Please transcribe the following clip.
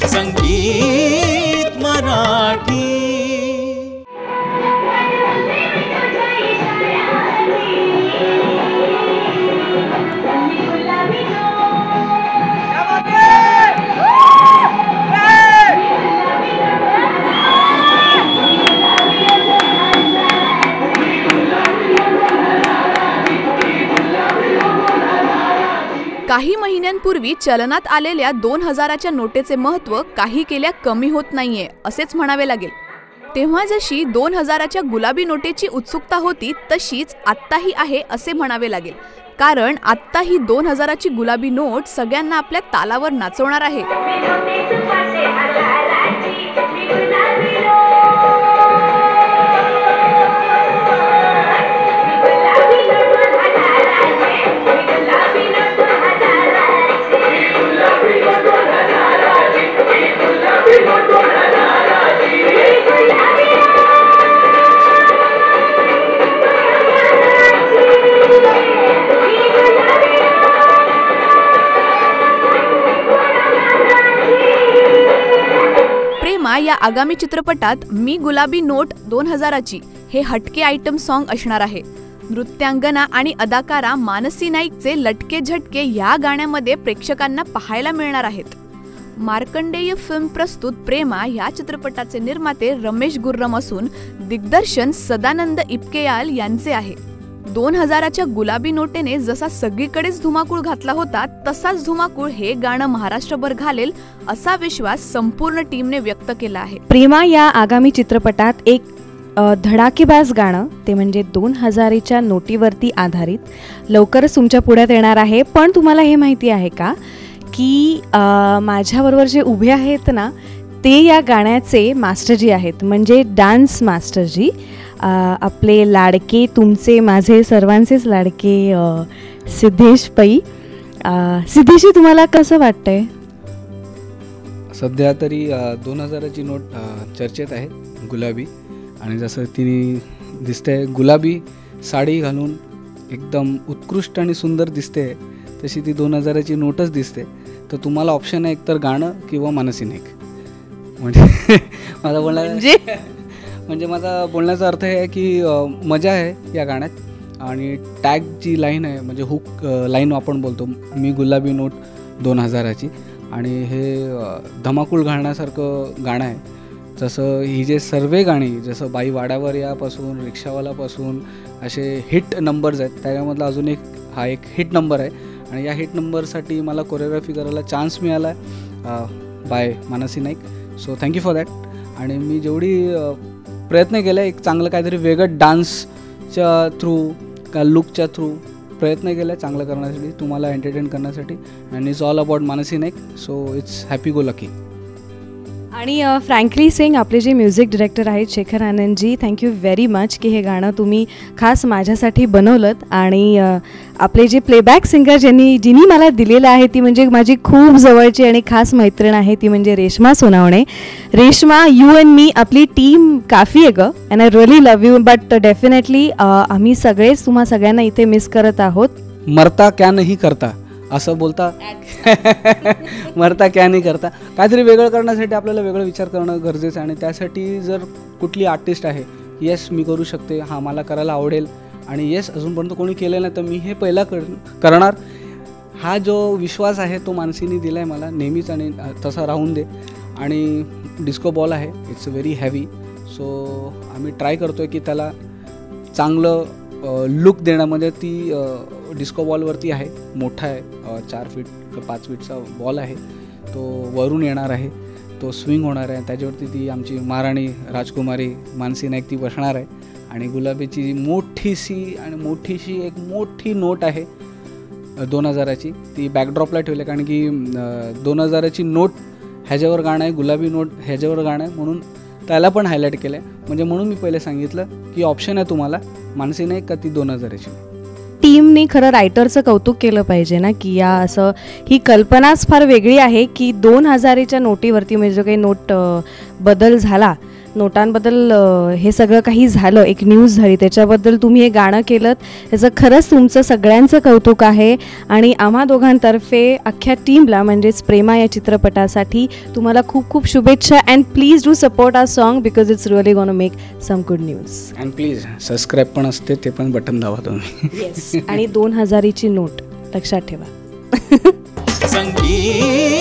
संगीत मराठी. काही महिन्यांपूर्वी चलनात आलेल्या 2000च्या नोटेचे महत्त्व काही केल्या कमी होत नाहीये असेच म्हणावे लागेल. तेव्हा जशी 2000च्या गुलाबी नोटेची उत्सुकता होती तशीच आत्ताही आहे असे म्हणावे लागेल. कारण आत्ता ही 2000ची गुलाबी नोट सगळ्यांना आपल्या तालावर नाचवणार आहे. प्रेमा या आगामी चित्रपटात मी गुलाबी नोट 2000ची हे हटके आयटम सॉन्ग असणार आहे. नृत्यांगना आणि अदाकारा मानसी नाईकचे लटके झटके या गाण्यामध्ये प्रेक्षकांना पाहायला मिळणार आहेत. मार्कंडेय फिल्म प्रस्तुत प्रेमा या चित्रपटाचे निर्माते रमेश गुर्रम असून दिग्दर्शन सदानंद इप्केयाल यांचे आहे. 2000च्या गुलाबी नोटेने जसा सगळीकडेच धुमाकूळ घातला होता तसाच धुमाकूळ हे गाणं महाराष्ट्रभर घालेल असा विश्वास संपूर्ण टीमने व्यक्त केला आहे. प्रेमा या आगामी चित्रपटात एक धडाकेबाज गाणं ते म्हणजे 2000च्या नोटीवरती आधारित लवकरच तुमच्या पुढ्यात येणार आहे. पण तुम्हाला हे माहिती आहे का की माझ्याबरोबर जे उभे आहेत ना ते या गाण्याचे मास्टरजी आहेत, म्हणजे डान्स मास्टरजी, आपले लाडके, तुमचे माझे सर्वांचेच लाडके सिद्धेश पै. सिद्धेशजी तुम्हाला कसं वाटतंय? सध्या तरी 2000ची नोट चर्चेत आहे गुलाबी, आणि जसं तिने दिसते गुलाबी साडी घालून एकदम उत्कृष्ट आणि सुंदर दिसते तशी ती 2000ची नोटच दिसते. तर तुम्हाला ऑप्शन आहे एकतर गाणं किंवा मानसी नाईक. म्हणजे माझा बोलण्याचा अर्थ आहे की मजा आहे या गाण्यात. आणि टॅग जी लाईन आहे म्हणजे हुक लाईन आपण बोलतो मी गुलाबी नोट 2000ची, आणि हे धमाकूळ घालण्यासारखं गाणं आहे. जसं ही जे सर्व गाणी जसं बाई वाड्यावर यापासून रिक्षावालापासून असे हिट नंबर्स आहेत त्याच्यामधला अजून एक हा एक हिट नंबर आहे. आणि या हिट नंबरसाठी मला कोरिओग्राफी करायला चान्स मिळाला आहे by Mansi Naik. So thank you for that. आणि मी जेवढी प्रयत्न केला एक चांगलं काहीतरी वेगळं डान्सच्या थ्रू का लुकच्या थ्रू प्रयत्न केला चांगलं करण्यासाठी, तुम्हाला एंटरटेन करण्यासाठी. And it's all about Mansi Naik. So it's happy go lucky. आणि फ्रँकली सिंग आपले जे म्युझिक डिरेक्टर आहेत Shekhar Anandji, thank you very much की हे गाणं तुम्ही खास माझ्यासाठी बनवलं. आणि आपले जे प्लेबॅक सिंगर जिनी मला दिलेलं आहे ती म्हणजे माझी खूप जवळची आणि खास मैत्रीण आहे, ती म्हणजे रेश्मा सोनावणे. रेश्मा, यू अँड मी आपली टीम काफी आहे गं, and I really love you. But definitely आम्ही सगळेच तुम्हा सगळ्यांना इथे मिस करत आहोत. मरता क्या नाही करता असं बोलता मरता क्या नाही करता. काहीतरी वेगळं करण्यासाठी आपल्याला वेगळं विचार करणं गरजेचं आहे. आणि त्यासाठी जर कुठली आर्टिस्ट आहे येस मी करू शकते, हां मला करायला आवडेल, आणि येस अजूनपर्यंत कोणी केलं नाही तर मी हे पहिला करणार, हा जो विश्वास आहे तो मानसीने दिला आहे मला नेहमीच, आणि तसा राहून दे. आणि डिस्को बॉल आहे, इट्स व्हेरी हॅवी. सो आम्ही ट्राय करतो आहे की त्याला चांगलं लुक देण्यामध्ये. ती डिस्को बॉलवरती आहे, मोठा आहे, 4 फीट 5 फीटचा बॉल आहे, तो वरून येणार आहे, तो स्विंग होणार आहे. त्याच्यावरती ती आमची महाराणी राजकुमारी मानसी नाईक ती बसणार आहे. आणि गुलाबीची जी मोठीशी एक मोठी नोट आहे 2000ची ती बॅकड्रॉपला ठेवली, कारण की 2000ची नोट ह्याच्यावर गाणं आहे, गुलाबी नोट ह्याच्यावर गाणं आहे, म्हणून त्याला पण हायलाईट केलं आहे. म्हणजे म्हणून मी पहिले सांगितलं की ऑप्शन आहे तुम्हाला मानसी नाईक का ती 2000ची. टीमने खरं रायटरचं कौतुक केलं पाहिजे ना की या असं ही कल्पनाच फार वेगळी आहे की 2000च्या नोटीवरती म्हणजे जो काही नोट बदल झाला नोटांबद्दल हे सगळं काही झालं, एक न्यूज झाली, त्याच्याबद्दल तुम्ही हे गाणं केलं, त्याचं खरंच तुमचं सगळ्यांचं कौतुक आहे. आणि आम्हा दोघांतर्फे अख्ख्या टीमला म्हणजेच प्रेमा या चित्रपटासाठी तुम्हाला खूप खूप शुभेच्छा. And please do support our song because it's really gonna make some good news. And please subscribe पण असते, ते पण बटन दाबा तुम्ही. येस. आणि 2000ची नोट लक्षात ठेवा. संगीत